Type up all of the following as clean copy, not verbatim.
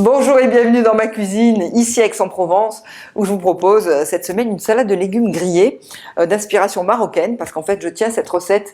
Bonjour et bienvenue dans ma cuisine, ici à Aix-en-Provence, où je vous propose cette semaine une salade de légumes grillés d'inspiration marocaine, parce qu'en fait je tiens cette recette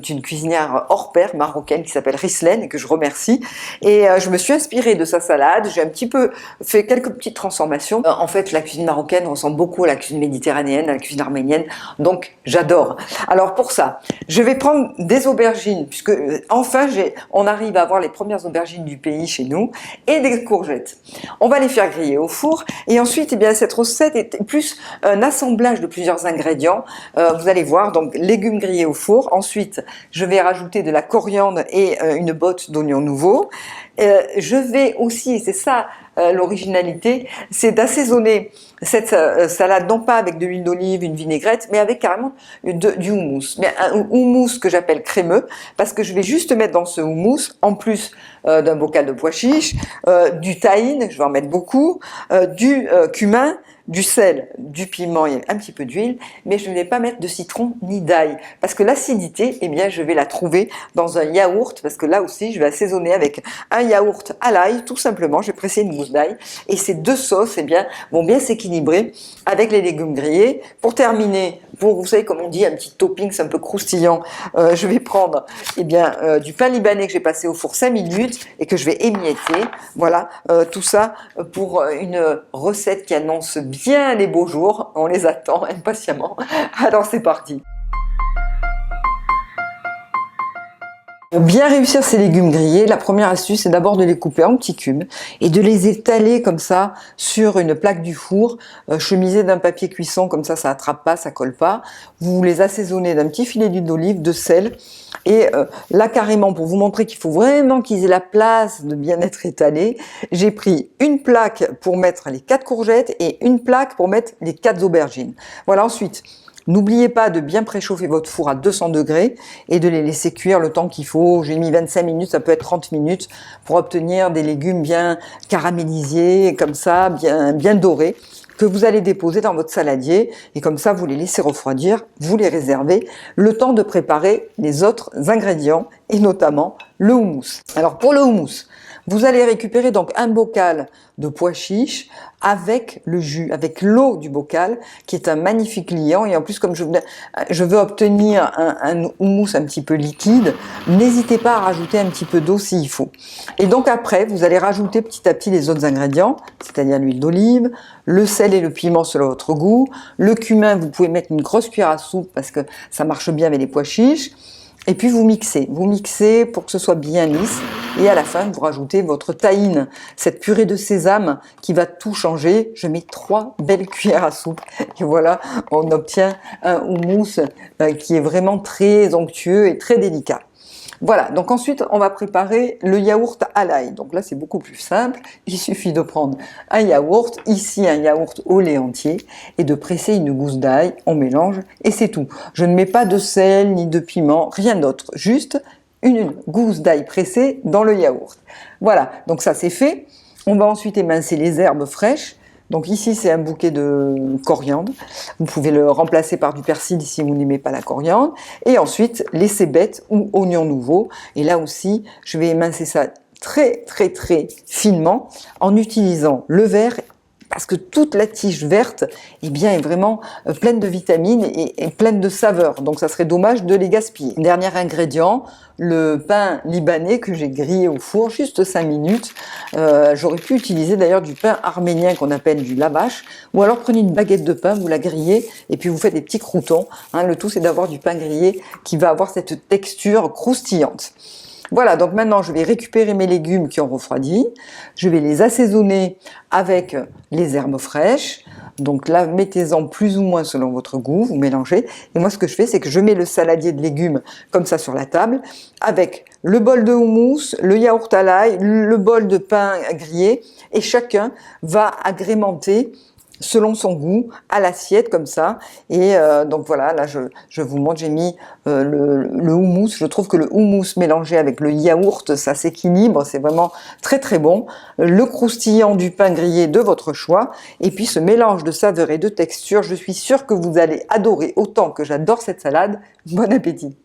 d'une cuisinière hors pair marocaine qui s'appelle Rislaine et que je remercie. Et je me suis inspirée de sa salade, j'ai un petit peu fait quelques petites transformations. En fait la cuisine marocaine ressemble beaucoup à la cuisine méditerranéenne, à la cuisine arménienne, donc j'adore. Alors pour ça, je vais prendre des aubergines, puisque enfin on arrive à avoir les premières aubergines du pays chez nous, et des courgettes. On va les faire griller au four et ensuite, eh bien, cette recette est plus un assemblage de plusieurs ingrédients. Vous allez voir, donc légumes grillés au four. Ensuite, je vais rajouter de la coriandre et une botte d'oignons nouveaux. Je vais aussi, et c'est ça l'originalité, c'est d'assaisonner cette salade non pas avec de l'huile d'olive, une vinaigrette, mais avec carrément du houmous. Mais un houmous que j'appelle crémeux, parce que je vais juste mettre dans ce houmous, en plus d'un bocal de pois chiches, du tahine, je vais en mettre beaucoup, du cumin, du sel, du piment et un petit peu d'huile, mais je ne vais pas mettre de citron ni d'ail, parce que l'acidité, eh bien, je vais la trouver dans un yaourt, parce que là aussi, je vais assaisonner avec un yaourt à l'ail, tout simplement, je vais presser une gousse d'ail, et ces deux sauces, eh bien, vont bien s'équilibrer avec les légumes grillés. Pour terminer, vous savez, comme on dit, un petit topping, c'est un peu croustillant, je vais prendre, eh bien, du pain libanais que j'ai passé au four 5 minutes, et que je vais émietter, voilà, tout ça pour une recette qui annonce bien les beaux jours, on les attend impatiemment. Alors c'est parti. Pour bien réussir ces légumes grillés, la première astuce c'est d'abord de les couper en petits cubes et de les étaler comme ça sur une plaque du four, chemisée d'un papier cuisson, comme ça attrape pas, ça colle pas. Vous les assaisonnez d'un petit filet d'huile d'olive, de sel, et là carrément pour vous montrer qu'il faut vraiment qu'ils aient la place de bien être étalés, j'ai pris une plaque pour mettre les 4 courgettes et une plaque pour mettre les 4 aubergines. Voilà, ensuite n'oubliez pas de bien préchauffer votre four à 200 degrés et de les laisser cuire le temps qu'il faut. J'ai mis 25 minutes, ça peut être 30 minutes pour obtenir des légumes bien caramélisés, comme ça, bien dorés, que vous allez déposer dans votre saladier. Et comme ça, vous les laissez refroidir, vous les réservez, le temps de préparer les autres ingrédients et notamment le houmous. Alors pour le houmous, vous allez récupérer donc un bocal de pois chiches avec le jus, avec l'eau du bocal, qui est un magnifique liant. Et en plus, comme je veux obtenir un houmous un petit peu liquide, n'hésitez pas à rajouter un petit peu d'eau s'il faut. Et donc après, vous allez rajouter petit à petit les autres ingrédients, c'est-à-dire l'huile d'olive, le sel et le piment selon votre goût. Le cumin, vous pouvez mettre une grosse cuillère à soupe parce que ça marche bien avec les pois chiches. Et puis vous mixez pour que ce soit bien lisse. Et à la fin, vous rajoutez votre tahine, cette purée de sésame qui va tout changer. Je mets 3 belles cuillères à soupe. Et voilà, on obtient un houmous qui est vraiment très onctueux et très délicat. Voilà, donc ensuite on va préparer le yaourt à l'ail. Donc là c'est beaucoup plus simple, il suffit de prendre un yaourt, ici un yaourt au lait entier, et de presser une gousse d'ail, on mélange et c'est tout. Je ne mets pas de sel ni de piment, rien d'autre, juste une gousse d'ail pressée dans le yaourt. Voilà, donc ça c'est fait. On va ensuite émincer les herbes fraîches. Donc ici, c'est un bouquet de coriandre. Vous pouvez le remplacer par du persil si vous n'aimez pas la coriandre. Et ensuite, les cébettes ou oignons nouveaux. Et là aussi, je vais émincer ça très finement en utilisant le vert, parce que toute la tige verte eh bien, est vraiment pleine de vitamines et pleine de saveurs. Donc ça serait dommage de les gaspiller. Dernier ingrédient, le pain libanais que j'ai grillé au four, juste 5 minutes. J'aurais pu utiliser d'ailleurs du pain arménien qu'on appelle du lavash, ou alors prenez une baguette de pain, vous la grillez et puis vous faites des petits croûtons. Le tout c'est d'avoir du pain grillé qui va avoir cette texture croustillante. Voilà, donc maintenant je vais récupérer mes légumes qui ont refroidi, je vais les assaisonner avec les herbes fraîches, donc là mettez-en plus ou moins selon votre goût, vous mélangez, et moi ce que je fais c'est que je mets le saladier de légumes comme ça sur la table, avec le bol de houmous, le yaourt à l'ail, le bol de pain grillé, et chacun va agrémenter selon son goût à l'assiette comme ça. Et donc voilà, là je vous montre, j'ai mis le houmous. Je trouve que le houmous mélangé avec le yaourt, ça s'équilibre, c'est vraiment très bon. Le croustillant du pain grillé de votre choix, et puis ce mélange de saveurs et de textures, je suis sûre que vous allez adorer autant que j'adore cette salade. Bon appétit!